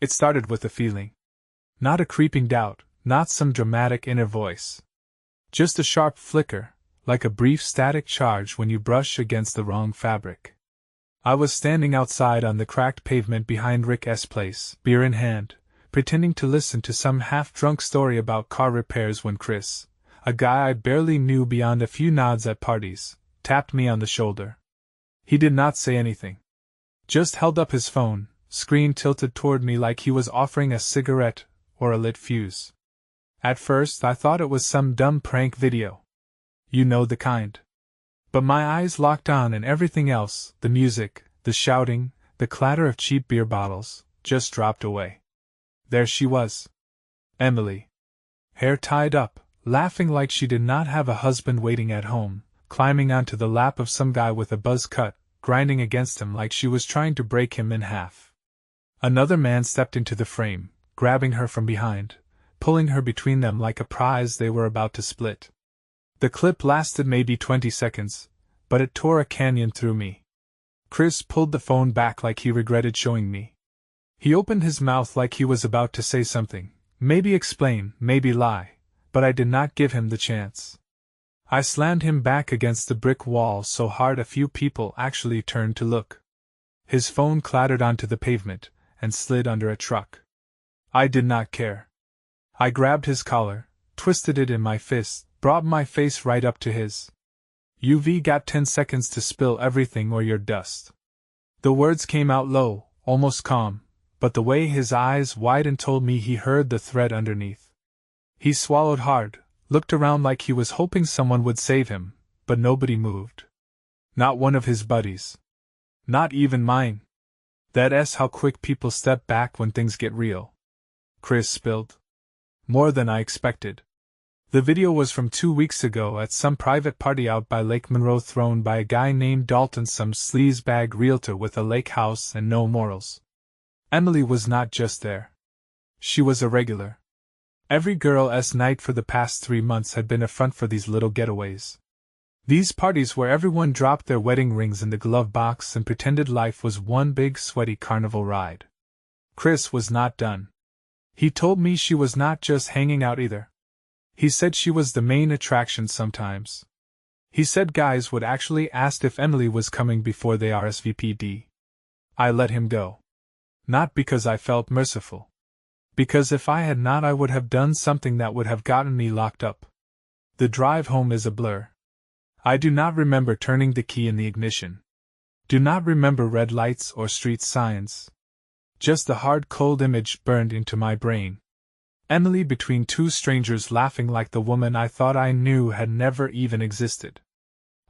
It started with a feeling. Not a creeping doubt, not some dramatic inner voice. Just a sharp flicker, like a brief static charge when you brush against the wrong fabric. I was standing outside on the cracked pavement behind Rick's place, beer in hand, pretending to listen to some half-drunk story about car repairs when Chris, a guy I barely knew beyond a few nods at parties, tapped me on the shoulder. He did not say anything. Just held up his phone, screen tilted toward me like he was offering a cigarette or a lit fuse. At first I thought it was some dumb prank video. You know the kind. But my eyes locked on and everything else, the music, the shouting, the clatter of cheap beer bottles, just dropped away. There she was. Emily. Hair tied up, laughing like she did not have a husband waiting at home, climbing onto the lap of some guy with a buzz cut, grinding against him like she was trying to break him in half. Another man stepped into the frame, grabbing her from behind, pulling her between them like a prize they were about to split. The clip lasted maybe 20 seconds, but it tore a canyon through me. Chris pulled the phone back like he regretted showing me. He opened his mouth like he was about to say something, maybe explain, maybe lie, but I did not give him the chance. I slammed him back against the brick wall so hard a few people actually turned to look. His phone clattered onto the pavement and slid under a truck. I did not care. I grabbed his collar, twisted it in my fist, brought my face right up to his. "You've got 10 seconds to spill everything or you're dust." The words came out low, almost calm, but the way his eyes widened told me he heard the threat underneath. He swallowed hard, looked around like he was hoping someone would save him, but nobody moved. Not one of his buddies. Not even mine. That's how quick people step back when things get real. Chris spilled. More than I expected. The video was from 2 weeks ago at some private party out by Lake Monroe thrown by a guy named Dalton, some sleazebag realtor with a lake house and no morals. Emily was not just there. She was a regular. Every girl's night for the past 3 months had been a front for these little getaways. These parties where everyone dropped their wedding rings in the glove box and pretended life was one big sweaty carnival ride. Chris was not done. He told me she was not just hanging out either. He said she was the main attraction sometimes. He said guys would actually ask if Emily was coming before they RSVP'd. I let him go. Not because I felt merciful. Because if I had not, I would have done something that would have gotten me locked up. The drive home is a blur. I do not remember turning the key in the ignition. Do not remember red lights or street signs. Just the hard, cold image burned into my brain. Emily between two strangers laughing like the woman I thought I knew had never even existed.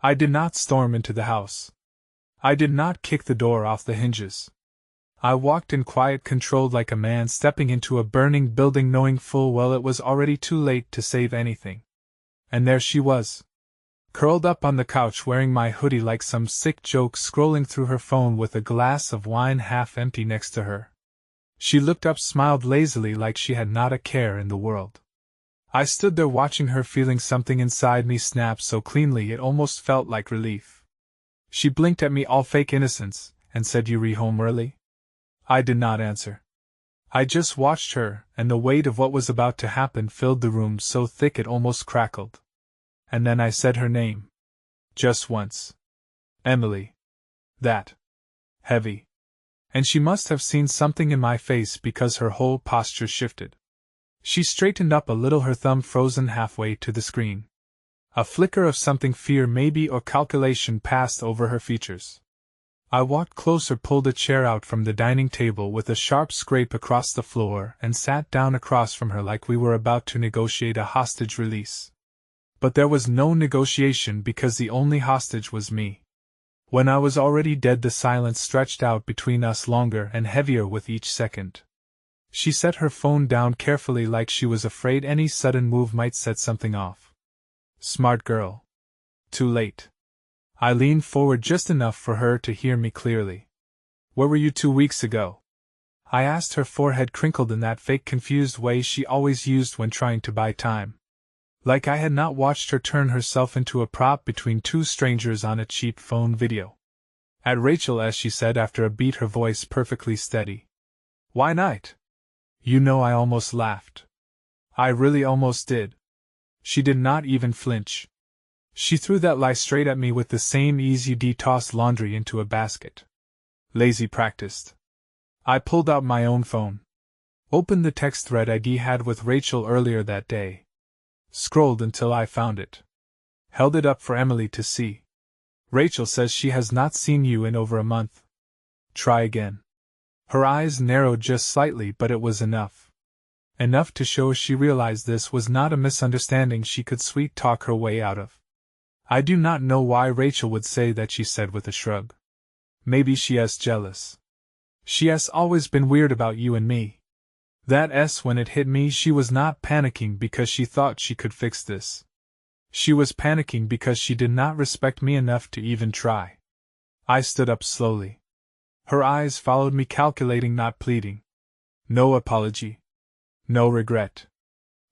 I did not storm into the house. I did not kick the door off the hinges. I walked in quiet, controlled like a man stepping into a burning building knowing full well it was already too late to save anything. And there she was. Curled up on the couch wearing my hoodie like some sick joke, scrolling through her phone with a glass of wine half empty next to her. She looked up, smiled lazily like she had not a care in the world. I stood there watching her, feeling something inside me snap so cleanly it almost felt like relief. She blinked at me, all fake innocence, and said, "You home early?" I did not answer. I just watched her, and the weight of what was about to happen filled the room so thick it almost crackled. And then I said her name. Just once. Emily. That. Heavy. And she must have seen something in my face because her whole posture shifted. She straightened up a little, her thumb frozen halfway to the screen. A flicker of something, fear maybe or calculation, passed over her features. I walked closer, pulled a chair out from the dining table with a sharp scrape across the floor, and sat down across from her like we were about to negotiate a hostage release. But there was no negotiation because the only hostage was me. When I was already dead, the silence stretched out between us longer and heavier with each second. She set her phone down carefully like she was afraid any sudden move might set something off. Smart girl. Too late. I leaned forward just enough for her to hear me clearly. "Where were you 2 weeks ago?" I asked, her forehead crinkled in that fake confused way she always used when trying to buy time. Like I had not watched her turn herself into a prop between two strangers on a cheap phone video. "At Rachel," as she said after a beat, her voice perfectly steady. "Why not?" You know, I almost laughed. I really almost did. She did not even flinch. She threw that lie straight at me with the same ease you'd toss laundry into a basket. Lazy practiced. I pulled out my own phone. Opened the text thread I'd had with Rachel earlier that day. Scrolled until I found it. Held it up for Emily to see. Rachel says she has not seen you in over a month. Try again. Her eyes narrowed just slightly, but it was enough. Enough to show she realized this was not a misunderstanding she could sweet-talk her way out of. I do not know why Rachel would say that, she said with a shrug. Maybe she is jealous. She has always been weird about you and me. That when it hit me, she was not panicking because she thought she could fix this. She was panicking because she did not respect me enough to even try. I stood up slowly. Her eyes followed me, calculating, not pleading. No apology. No regret.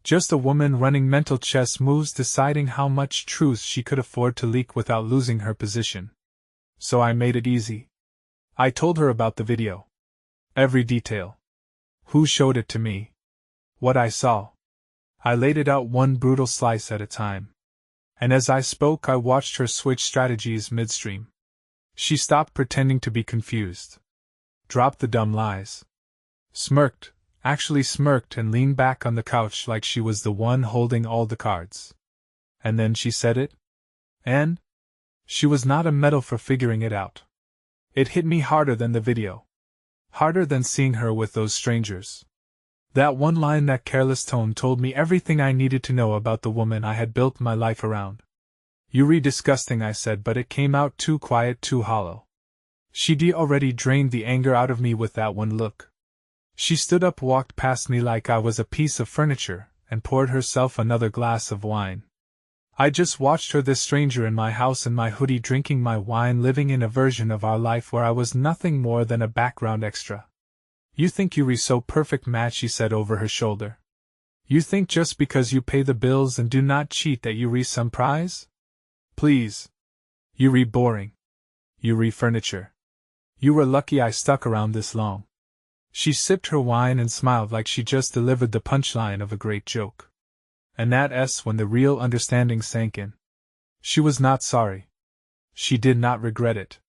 Just a woman running mental chess moves, deciding how much truth she could afford to leak without losing her position. So I made it easy. I told her about the video. Every detail. Who showed it to me? What I saw. I laid it out one brutal slice at a time. And as I spoke, I watched her switch strategies midstream. She stopped pretending to be confused. Dropped the dumb lies. Smirked, actually smirked, and leaned back on the couch like she was the one holding all the cards. And then she said it? And? She was not a medal for figuring it out. It hit me harder than the video. Harder than seeing her with those strangers. That one line, that careless tone, told me everything I needed to know about the woman I had built my life around. "You're disgusting," I said, but it came out too quiet, too hollow. She'd already drained the anger out of me with that one look. She stood up, walked past me like I was a piece of furniture, and poured herself another glass of wine. I just watched her, this stranger in my house in my hoodie, drinking my wine, living in a version of our life where I was nothing more than a background extra. "You think you're so perfect, Matt," she said over her shoulder. "You think just because you pay the bills and do not cheat that you're some prize? Please. You're boring. You're furniture. You were lucky I stuck around this long." She sipped her wine and smiled like she just delivered the punchline of a great joke. And that's when the real understanding sank in. She was not sorry. She did not regret it.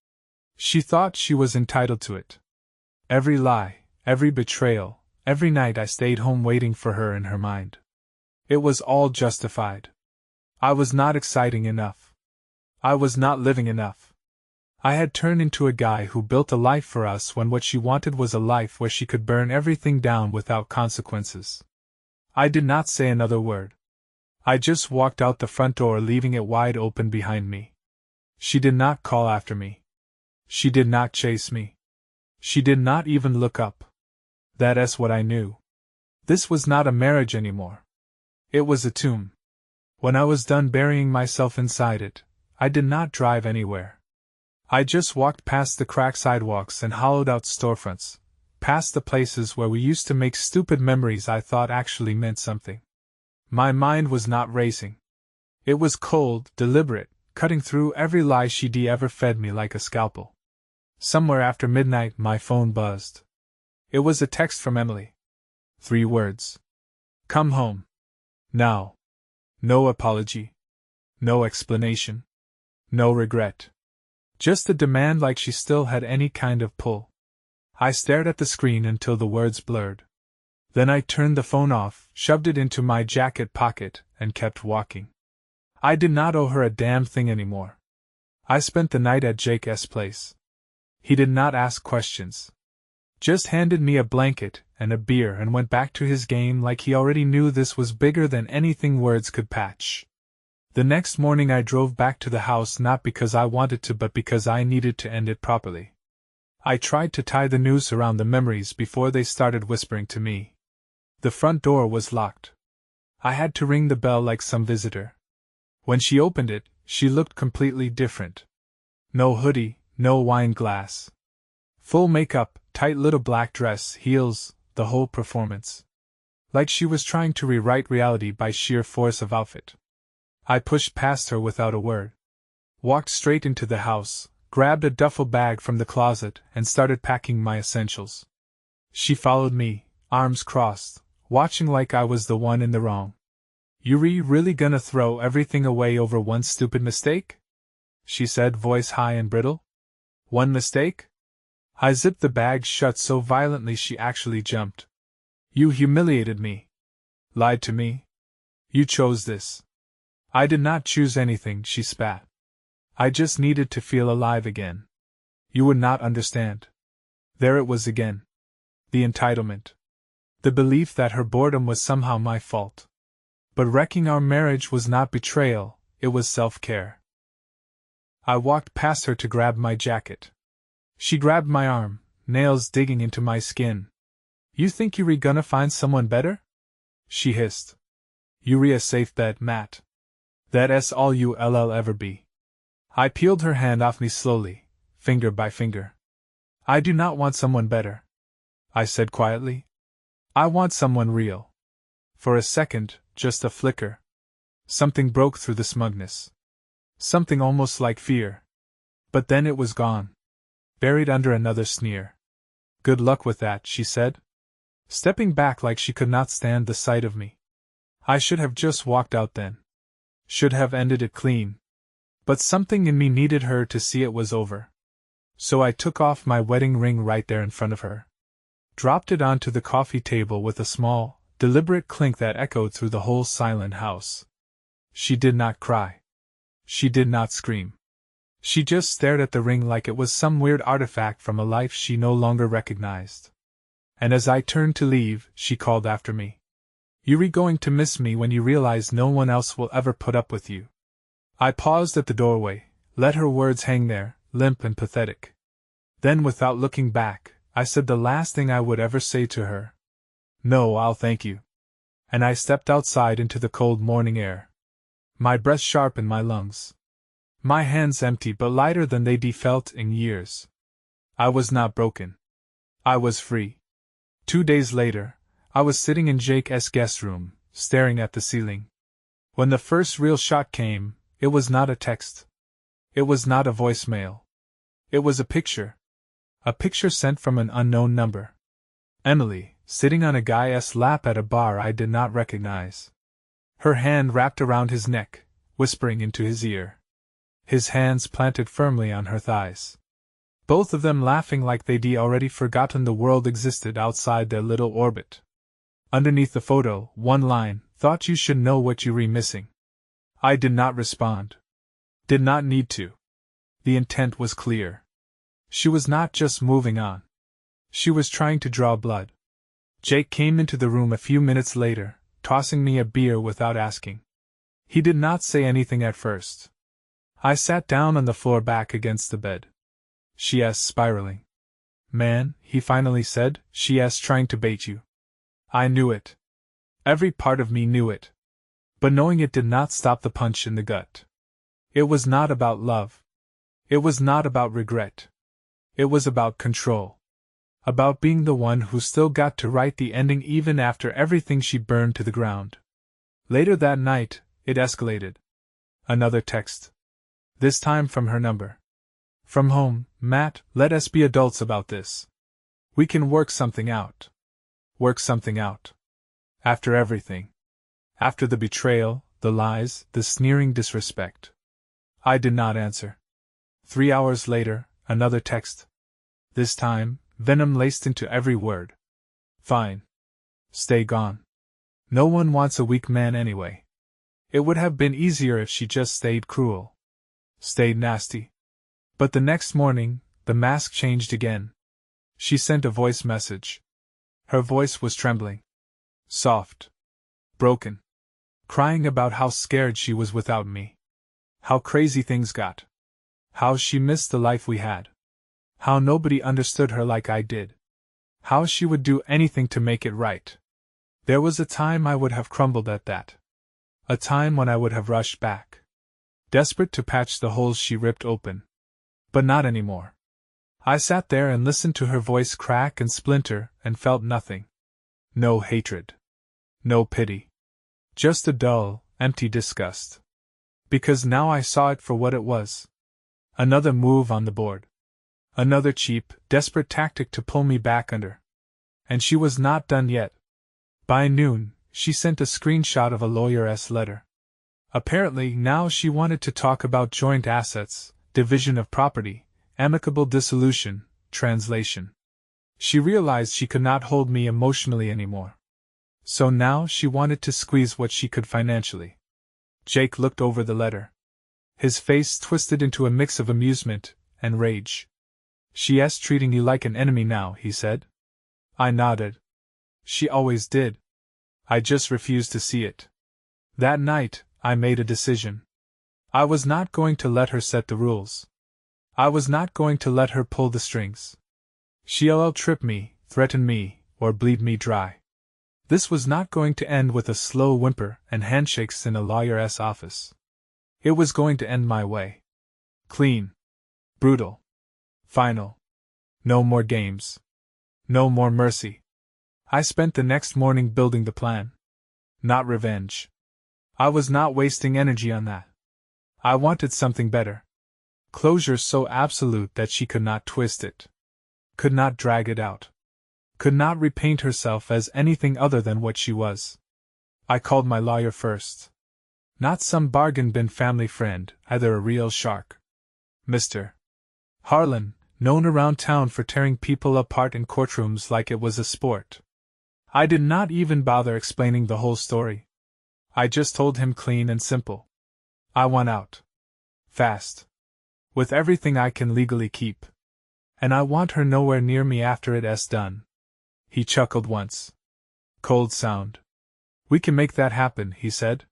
She thought she was entitled to it. Every lie, every betrayal, every night I stayed home waiting for her in her mind. It was all justified. I was not exciting enough. I was not living enough. I had turned into a guy who built a life for us when what she wanted was a life where she could burn everything down without consequences. I did not say another word. I just walked out the front door, leaving it wide open behind me. She did not call after me. She did not chase me. She did not even look up. That's what I knew. This was not a marriage anymore. It was a tomb. When I was done burying myself inside it, I did not drive anywhere. I just walked past the cracked sidewalks and hollowed-out storefronts, past the places where we used to make stupid memories I thought actually meant something. My mind was not racing. It was cold, deliberate, cutting through every lie she'd ever fed me like a scalpel. Somewhere after midnight, my phone buzzed. It was a text from Emily. 3 words. "Come home. Now." No apology. No explanation. No regret. Just a demand, like she still had any kind of pull. I stared at the screen until the words blurred. Then I turned the phone off, shoved it into my jacket pocket, and kept walking. I did not owe her a damn thing anymore. I spent the night at Jake's place. He did not ask questions. Just handed me a blanket and a beer and went back to his game like he already knew this was bigger than anything words could patch. The next morning I drove back to the house, not because I wanted to but because I needed to end it properly. I tried to tie the noose around the memories before they started whispering to me. The front door was locked. I had to ring the bell like some visitor. When she opened it, she looked completely different. No hoodie, no wine glass. Full makeup, tight little black dress, heels, the whole performance. Like she was trying to rewrite reality by sheer force of outfit. I pushed past her without a word. Walked straight into the house, grabbed a duffel bag from the closet, and started packing my essentials. She followed me, arms crossed, watching like I was the one in the wrong. You really gonna throw everything away over one stupid mistake? She said, voice high and brittle. One mistake? I zipped the bag shut so violently she actually jumped. You humiliated me. Lied to me. You chose this. I did not choose anything, she spat. I just needed to feel alive again. You would not understand. There it was again. The entitlement. The belief that her boredom was somehow my fault. But wrecking our marriage was not betrayal, it was self-care. I walked past her to grab my jacket. She grabbed my arm, nails digging into my skin. You think you're gonna find someone better? She hissed. You're a safe bet, Matt. That's all you'll ever be. I peeled her hand off me slowly, finger by finger. I do not want someone better, I said quietly. I want someone real. For a second, just a flicker, something broke through the smugness. Something almost like fear. But then it was gone, buried under another sneer. Good luck with that, she said, stepping back like she could not stand the sight of me. I should have just walked out then. Should have ended it clean. But something in me needed her to see it was over. So I took off my wedding ring right there in front of her. Dropped it onto the coffee table with a small, deliberate clink that echoed through the whole silent house. She did not cry. She did not scream. She just stared at the ring like it was some weird artifact from a life she no longer recognized. And as I turned to leave, she called after me. You're going to miss me when you realize no one else will ever put up with you. I paused at the doorway, let her words hang there, limp and pathetic. Then, without looking back, I said the last thing I would ever say to her. No, I'll thank you. And I stepped outside into the cold morning air. My breath sharp in my lungs. My hands empty but lighter than they'd felt in years. I was not broken. I was free. 2 days later, I was sitting in Jake's guest room, staring at the ceiling. When the first real shock came, it was not a text. It was not a voicemail. It was a picture. A picture sent from an unknown number. Emily, sitting on a guy's lap at a bar I did not recognize. Her hand wrapped around his neck, whispering into his ear. His hands planted firmly on her thighs. Both of them laughing like they'd already forgotten the world existed outside their little orbit. Underneath the photo, one line, thought you should know what you're missing. I did not respond. Did not need to. The intent was clear. She was not just moving on. She was trying to draw blood. Jake came into the room a few minutes later, tossing me a beer without asking. He did not say anything at first. I sat down on the floor back against the bed. She asked, spiraling. Man, he finally said, she asked, trying to bait you. I knew it. Every part of me knew it. But knowing it did not stop the punch in the gut. It was not about love. It was not about regret. It was about control. About being the one who still got to write the ending even after everything she burned to the ground. Later that night, it escalated. Another text. This time from her number. From home, Matt, let us be adults about this. We can work something out. Work something out. After everything. After the betrayal, the lies, the sneering disrespect. I did not answer. 3 hours later, another text. This time, venom laced into every word. Fine. Stay gone. No one wants a weak man anyway. It would have been easier if she just stayed cruel. Stayed nasty. But the next morning, the mask changed again. She sent a voice message. Her voice was trembling. Soft. Broken. Crying about how scared she was without me. How crazy things got. How she missed the life we had. How nobody understood her like I did. How she would do anything to make it right. There was a time I would have crumbled at that. A time when I would have rushed back. Desperate to patch the holes she ripped open. But not anymore. I sat there and listened to her voice crack and splinter and felt nothing. No hatred. No pity. Just a dull, empty disgust. Because now I saw it for what it was. Another move on the board. Another cheap, desperate tactic to pull me back under. And she was not done yet. By noon, she sent a screenshot of a lawyer's letter. Apparently, now she wanted to talk about joint assets, division of property, amicable dissolution, translation. She realized she could not hold me emotionally anymore. So now she wanted to squeeze what she could financially. Jake looked over the letter. His face twisted into a mix of amusement and rage. "She's treating you like an enemy now," he said. I nodded. She always did. I just refused to see it. That night, I made a decision. I was not going to let her set the rules. I was not going to let her pull the strings. She'll trip me, threaten me, or bleed me dry. This was not going to end with a slow whimper and handshakes in a lawyer's office. It was going to end my way. Clean. Brutal. Final. No more games. No more mercy. I spent the next morning building the plan. Not revenge. I was not wasting energy on that. I wanted something better. Closure so absolute that she could not twist it. Could not drag it out. Could not repaint herself as anything other than what she was. I called my lawyer first. Not some bargain bin family friend, either a real shark. Mr. Harlan, known around town for tearing people apart in courtrooms like it was a sport. I did not even bother explaining the whole story. I just told him clean and simple. I want out. Fast. With everything I can legally keep. And I want her nowhere near me after it's done. He chuckled once. Cold sound. We can make that happen, he said.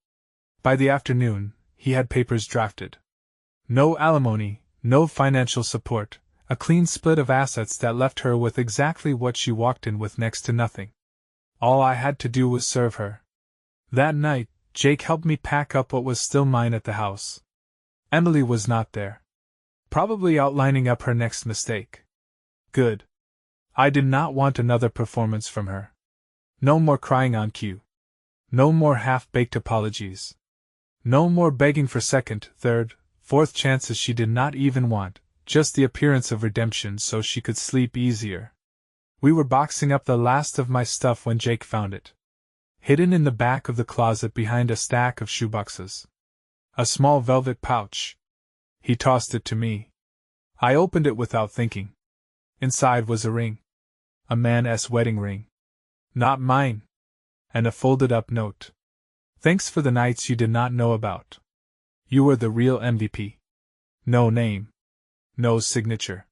By the afternoon, he had papers drafted. No alimony, no financial support, a clean split of assets that left her with exactly what she walked in with, next to nothing. All I had to do was serve her. That night, Jake helped me pack up what was still mine at the house. Emily was not there. Probably outlining up her next mistake. Good. I did not want another performance from her. No more crying on cue. No more half-baked apologies. No more begging for second, third, fourth chances she did not even want, just the appearance of redemption so she could sleep easier. We were boxing up the last of my stuff when Jake found it. Hidden in the back of the closet behind a stack of shoeboxes. A small velvet pouch. He tossed it to me. I opened it without thinking. Inside was a ring. A man's wedding ring. Not mine. And a folded-up note. Thanks for the nights you did not know about. You were the real MVP. No name. No signature.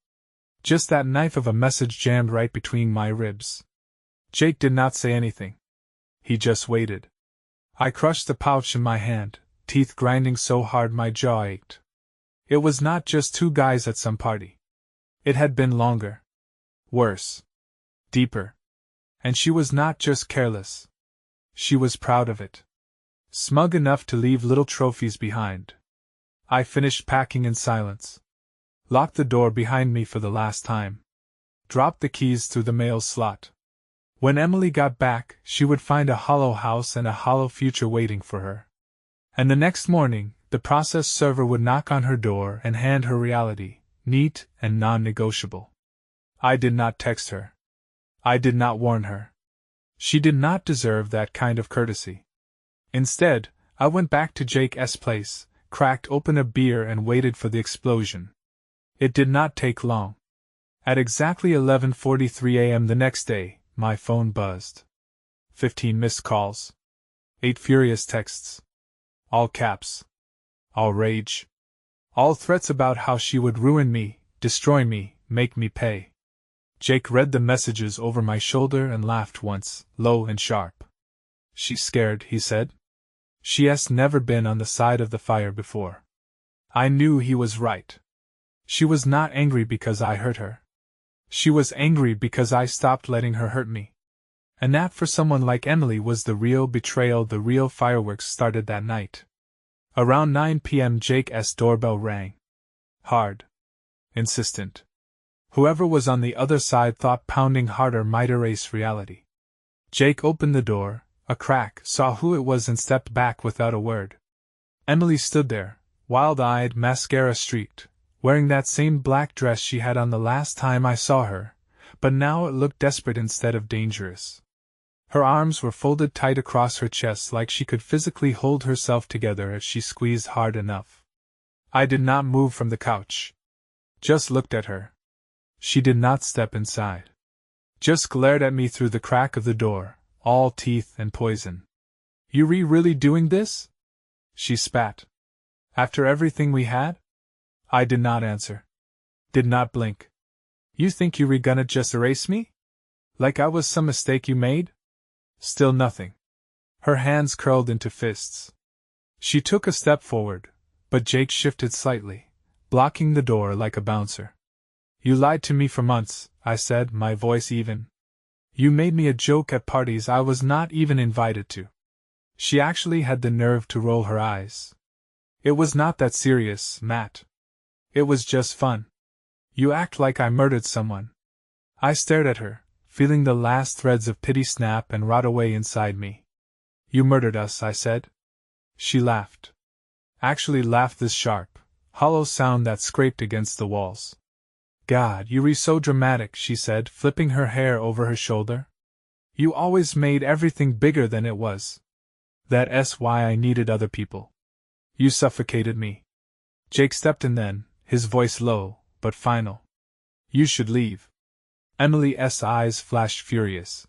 Just that knife of a message jammed right between my ribs. Jake did not say anything. He just waited. I crushed the pouch in my hand, teeth grinding so hard my jaw ached. It was not just two guys at some party. It had been longer. Worse. Deeper. And she was not just careless. She was proud of it. Smug enough to leave little trophies behind. I finished packing in silence. Locked the door behind me for the last time. Dropped the keys through the mail slot. When Emily got back, she would find a hollow house and a hollow future waiting for her. And the next morning, the process server would knock on her door and hand her reality, neat and non-negotiable. I did not text her. I did not warn her. She did not deserve that kind of courtesy. Instead, I went back to Jake's place, cracked open a beer and waited for the explosion. It did not take long. At exactly 11:43 a.m. the next day, my phone buzzed. 15 missed calls. 8 furious texts. All caps. All rage. All threats about how she would ruin me, destroy me, make me pay. Jake read the messages over my shoulder and laughed once, low and sharp. She's scared, he said. She has never been on the side of the fire before. I knew he was right. She was not angry because I hurt her. She was angry because I stopped letting her hurt me. And that for someone like Emily was the real betrayal. The real fireworks started that night. Around 9 p.m. Jake's doorbell rang. Hard. Insistent. Whoever was on the other side thought pounding harder might erase reality. Jake opened the door, a crack, saw who it was and stepped back without a word. Emily stood there, wild-eyed, mascara streaked, wearing that same black dress she had on the last time I saw her, But now it looked desperate instead of dangerous. Her arms were folded tight across her chest like she could physically hold herself together if she squeezed hard enough. I did not move from the couch. Just looked at her. She did not step inside. Just glared at me through the crack of the door, all teeth and poison. "You really doing this?" she spat. "After everything we had?" I did not answer. Did not blink. "You think you gonna just erase me? Like I was some mistake you made?" Still nothing. Her hands curled into fists. She took a step forward, but Jake shifted slightly, blocking the door like a bouncer. "You lied to me for months," I said, my voice even. "You made me a joke at parties I was not even invited to." She actually had the nerve to roll her eyes. "It was not that serious, Matt. It was just fun. You act like I murdered someone." I stared at her, feeling the last threads of pity snap and rot away inside me. "You murdered us," I said. She laughed. Actually laughed this sharp, hollow sound that scraped against the walls. "God, you so dramatic," she said, flipping her hair over her shoulder. "You always made everything bigger than it was. That's why I needed other people. You suffocated me." Jake stepped in then, his voice low, but final. "You should leave." Emily's eyes flashed furious.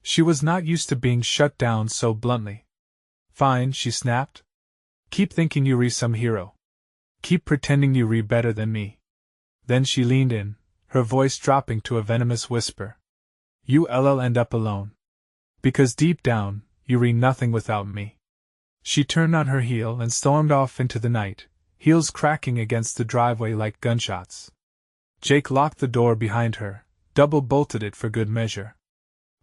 She was not used to being shut down so bluntly. "Fine," she snapped. "Keep thinking you some hero. Keep pretending you better than me." Then she leaned in, her voice dropping to a venomous whisper. "You'll end up alone. Because deep down, you nothing without me." She turned on her heel and stormed off into the night, heels cracking against the driveway like gunshots. Jake locked the door behind her, double-bolted it for good measure.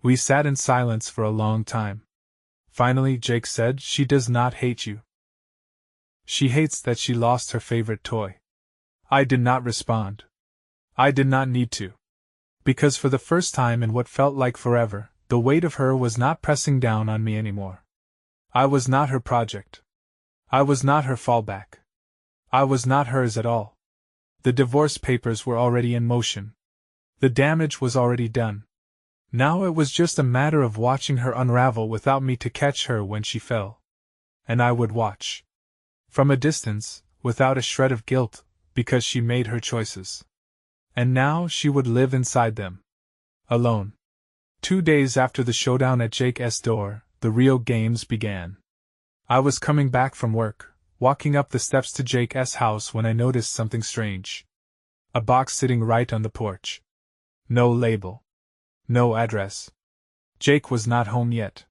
We sat in silence for a long time. Finally Jake said, "She does not hate you. She hates that she lost her favorite toy." I did not respond. I did not need to. Because for the first time in what felt like forever, the weight of her was not pressing down on me anymore. I was not her project. I was not her fallback. I was not hers at all. The divorce papers were already in motion. The damage was already done. Now it was just a matter of watching her unravel without me to catch her when she fell. And I would watch. From a distance, without a shred of guilt, because she made her choices. And now she would live inside them. Alone. 2 days after the showdown at Jake's door, the real games began. I was coming back from work, walking up the steps to Jake's house when I noticed something strange. A box sitting right on the porch. No label. No address. Jake was not home yet.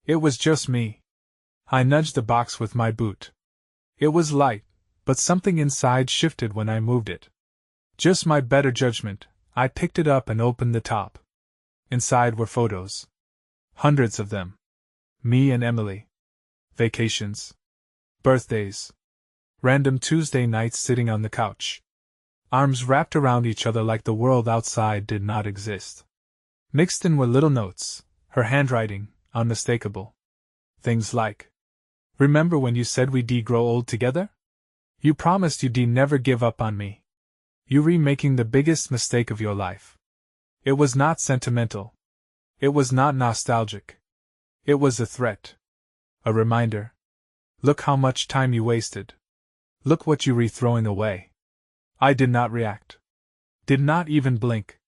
It was just me. I nudged the box with my boot. It was light, but something inside shifted when I moved it. Just my better judgment, I picked it up and opened the top. Inside were photos. Hundreds of them. Me and Emily. Vacations. Birthdays. Random Tuesday nights sitting on the couch. Arms wrapped around each other like the world outside did not exist. Mixed in were little notes, her handwriting, unmistakable. Things like, "Remember when you said we'd grow old together? You promised you'd never give up on me. You making the biggest mistake of your life." It was not sentimental. It was not nostalgic. It was a threat. A reminder. Look how much time you wasted. Look what you throwing away. I did not react. Did not even blink.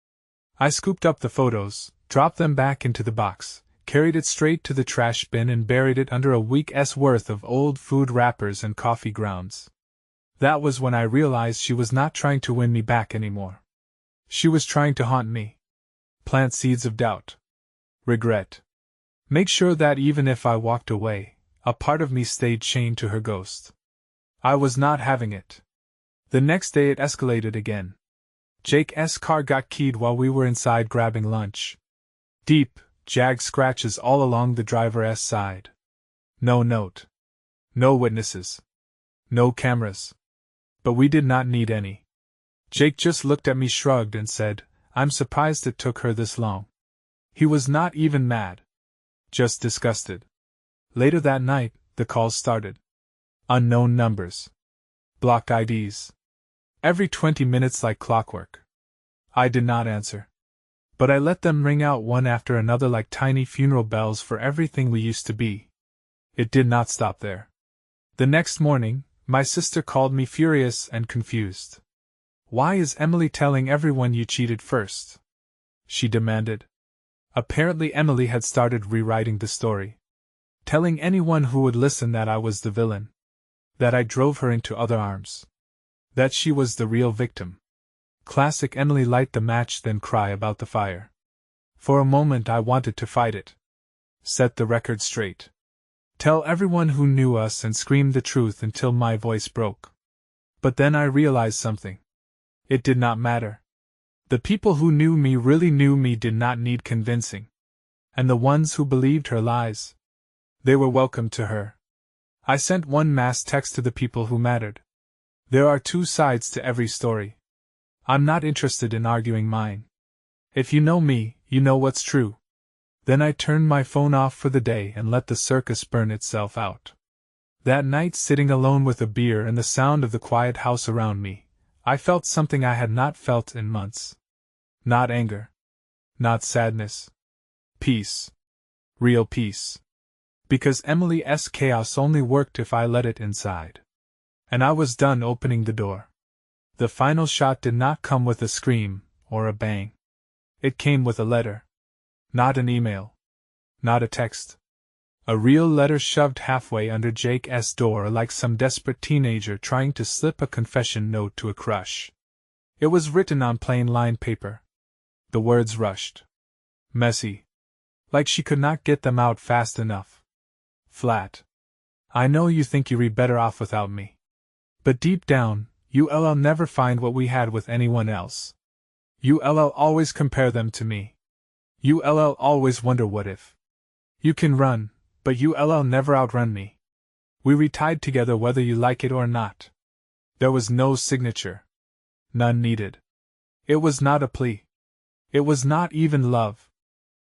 I scooped up the photos, dropped them back into the box, carried it straight to the trash bin and buried it under a week's worth of old food wrappers and coffee grounds. That was when I realized she was not trying to win me back anymore. She was trying to haunt me. Plant seeds of doubt. Regret. Make sure that even if I walked away, a part of me stayed chained to her ghost. I was not having it. The next day it escalated again. Jake's car got keyed while we were inside grabbing lunch. Deep, jagged scratches all along the driver's side. No note. No witnesses. No cameras. But we did not need any. Jake just looked at me, shrugged, and said, "I'm surprised it took her this long." He was not even mad. Just disgusted. Later that night, the calls started. Unknown numbers. Blocked IDs. Every 20 minutes like clockwork. I did not answer. But I let them ring out one after another like tiny funeral bells for everything we used to be. It did not stop there. The next morning, my sister called me furious and confused. "Why is Emily telling everyone you cheated first?" she demanded. Apparently Emily had started rewriting the story. Telling anyone who would listen that I was the villain. That I drove her into other arms. That she was the real victim. Classic Emily: light the match then cry about the fire. For a moment I wanted to fight it. Set the record straight. Tell everyone who knew us and scream the truth until my voice broke. But then I realized something. It did not matter. The people who knew me really knew me did not need convincing. And the ones who believed her lies, they were welcome to her. I sent one mass text to the people who mattered. There are two sides to every story. I'm not interested in arguing mine. If you know me, you know what's true. Then I turned my phone off for the day and let the circus burn itself out. That night, sitting alone with a beer and the sound of the quiet house around me, I felt something I had not felt in months. Not anger. Not sadness. Peace. Real peace. Because Emily's chaos only worked if I let it inside. And I was done opening the door. The final shot did not come with a scream or a bang. It came with a letter. Not an email. Not a text. A real letter shoved halfway under Jake's door like some desperate teenager trying to slip a confession note to a crush. It was written on plain lined paper. The words rushed. Messy. Like she could not get them out fast enough. Flat. I know you think you'd be better off without me. But deep down, you'll never find what we had with anyone else. You'll always compare them to me. You'll always wonder what if. You can run, but you'll never outrun me. We retied together whether you like it or not. There was no signature. None needed. It was not a plea. It was not even love.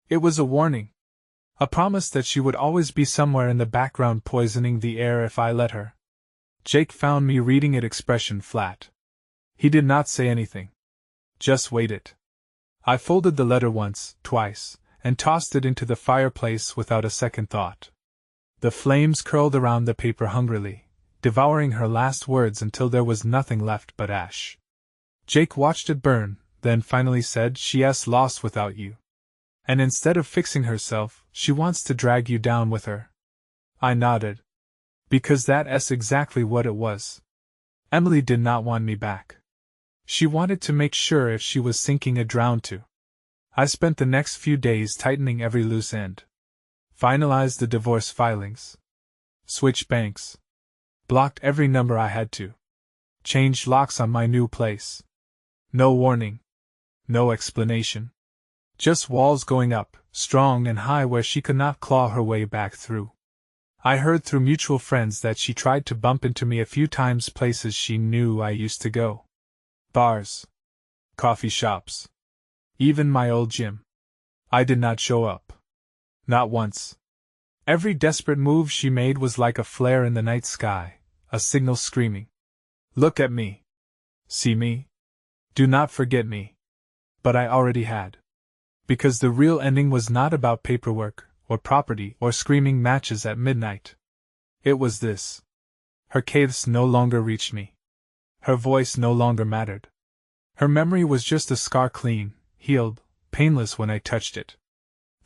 It was a warning. A promise that she would always be somewhere in the background poisoning the air if I let her. Jake found me reading it expression flat. He did not say anything. Just waited. I folded the letter once, twice, and tossed it into the fireplace without a second thought. The flames curled around the paper hungrily, devouring her last words until there was nothing left but ash. Jake watched it burn, then finally said, "She's lost without you. And instead of fixing herself, she wants to drag you down with her." I nodded. Because that's exactly what it was. Emily did not want me back. She wanted to make sure if she was sinking or drowned too. I spent the next few days tightening every loose end. Finalized the divorce filings. Switched banks. Blocked every number I had to. Changed locks on my new place. No warning. No explanation. Just walls going up, strong and high where she could not claw her way back through. I heard through mutual friends that she tried to bump into me a few times, places she knew I used to go. Bars. Coffee shops. Even my old gym. I did not show up. Not once. Every desperate move she made was like a flare in the night sky, a signal screaming. Look at me. See me. Do not forget me. But I already had. Because the real ending was not about paperwork, or property, or screaming matches at midnight. It was this. Her kiss no longer reached me. Her voice no longer mattered. Her memory was just a scar, clean, healed, painless when I touched it.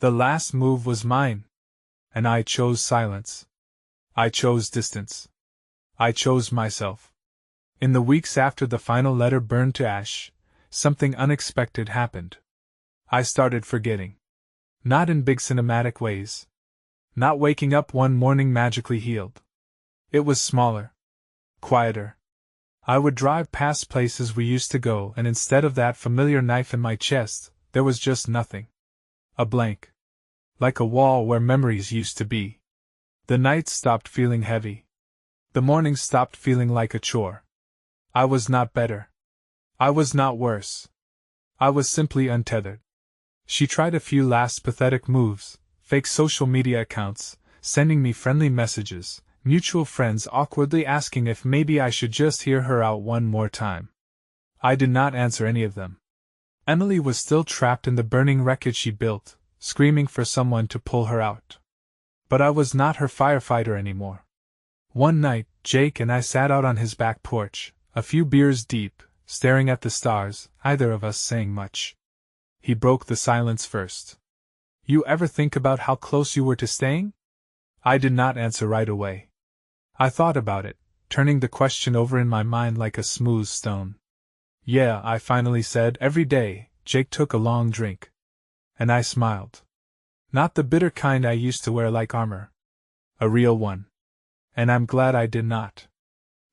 The last move was mine. And I chose silence. I chose distance. I chose myself. In the weeks after the final letter burned to ash, something unexpected happened. I started forgetting. Not in big cinematic ways. Not waking up one morning magically healed. It was smaller. Quieter. I would drive past places we used to go, and instead of that familiar knife in my chest, there was just nothing. A blank. Like a wall where memories used to be. The nights stopped feeling heavy. The mornings stopped feeling like a chore. I was not better. I was not worse. I was simply untethered. She tried a few last pathetic moves, fake social media accounts, sending me friendly messages, mutual friends awkwardly asking if maybe I should just hear her out one more time. I did not answer any of them. Emily was still trapped in the burning wreckage she built, screaming for someone to pull her out. But I was not her firefighter anymore. One night, Jake and I sat out on his back porch, a few beers deep, staring at the stars, either of us saying much. He broke the silence first. You ever think about how close you were to staying? I did not answer right away. I thought about it, turning the question over in my mind like a smooth stone. Yeah, I finally said, every day. Jake took a long drink. And I smiled. Not the bitter kind I used to wear like armor. A real one. And I'm glad I did not.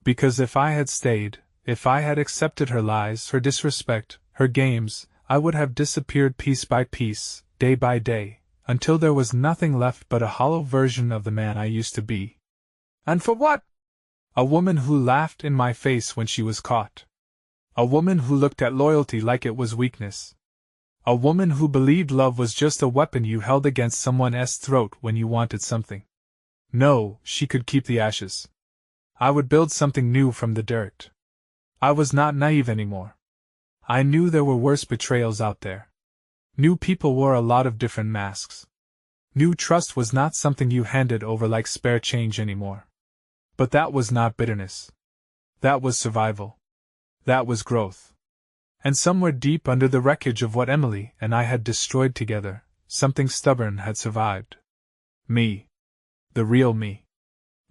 Because if I had stayed, if I had accepted her lies, her disrespect, her games, I would have disappeared piece by piece, day by day, until there was nothing left but a hollow version of the man I used to be. And for what? A woman who laughed in my face when she was caught. A woman who looked at loyalty like it was weakness. A woman who believed love was just a weapon you held against someone's throat when you wanted something. No, she could keep the ashes. I would build something new from the dirt. I was not naive anymore. I knew there were worse betrayals out there. Knew people wore a lot of different masks. Knew trust was not something you handed over like spare change anymore. But that was not bitterness. That was survival. That was growth. And somewhere deep under the wreckage of what Emily and I had destroyed together, something stubborn had survived. Me. The real me.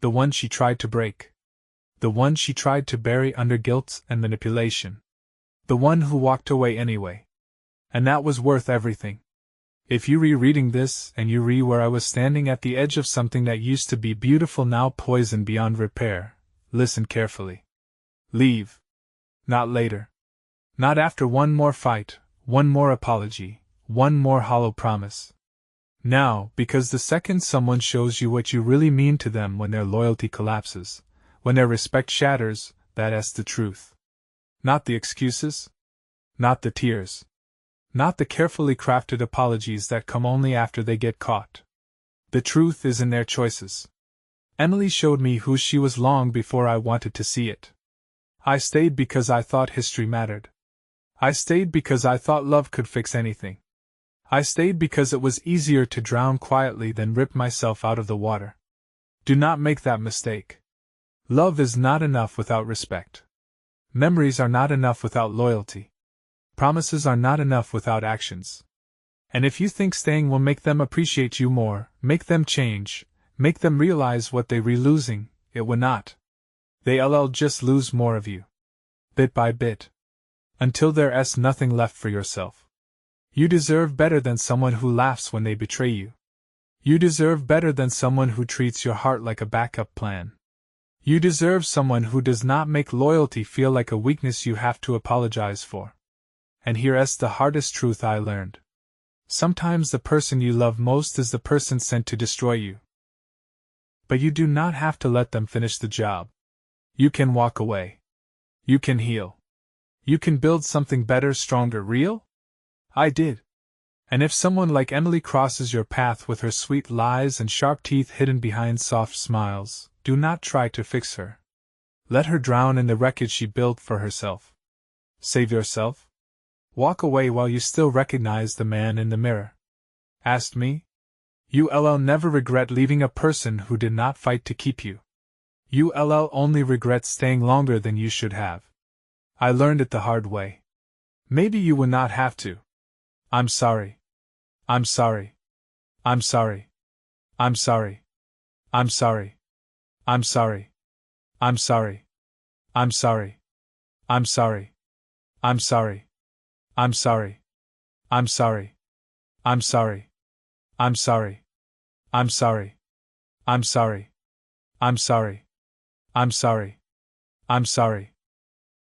The one she tried to break. The one she tried to bury under guilt and manipulation. The one who walked away anyway. And that was worth everything. If you rereading this and you where I was standing at the edge of something that used to be beautiful now poisoned beyond repair, listen carefully. Leave. Not later. Not after one more fight, one more apology, one more hollow promise. Now, because the second someone shows you what you really mean to them, when their loyalty collapses, when their respect shatters, that's the truth. Not the excuses. Not the tears. Not the carefully crafted apologies that come only after they get caught. The truth is in their choices. Emily showed me who she was long before I wanted to see it. I stayed because I thought history mattered. I stayed because I thought love could fix anything. I stayed because it was easier to drown quietly than rip myself out of the water. Do not make that mistake. Love is not enough without respect. Memories are not enough without loyalty. Promises are not enough without actions. And if you think staying will make them appreciate you more, make them change, make them realize what they're losing, it will not. They'll just lose more of you. Bit by bit. Until there's nothing left for yourself. You deserve better than someone who laughs when they betray you. You deserve better than someone who treats your heart like a backup plan. You deserve someone who does not make loyalty feel like a weakness you have to apologize for. And here's the hardest truth I learned. Sometimes the person you love most is the person sent to destroy you. But you do not have to let them finish the job. You can walk away. You can heal. You can build something better, stronger, real? I did. And if someone like Emily crosses your path with her sweet lies and sharp teeth hidden behind soft smiles, do not try to fix her. Let her drown in the wreckage she built for herself. Save yourself. Walk away while you still recognize the man in the mirror. Asked me? You'll never regret leaving a person who did not fight to keep you. You'll only regret staying longer than you should have. I learned it the hard way. Maybe you would not have to. I'm sorry. I'm sorry. I'm sorry. I'm sorry. I'm sorry. I'm sorry. I'm sorry. I'm sorry. I'm sorry. I'm sorry. I'm sorry. I'm sorry. I'm sorry. I'm sorry. I'm sorry. I'm sorry. I'm sorry. I'm sorry. I'm sorry.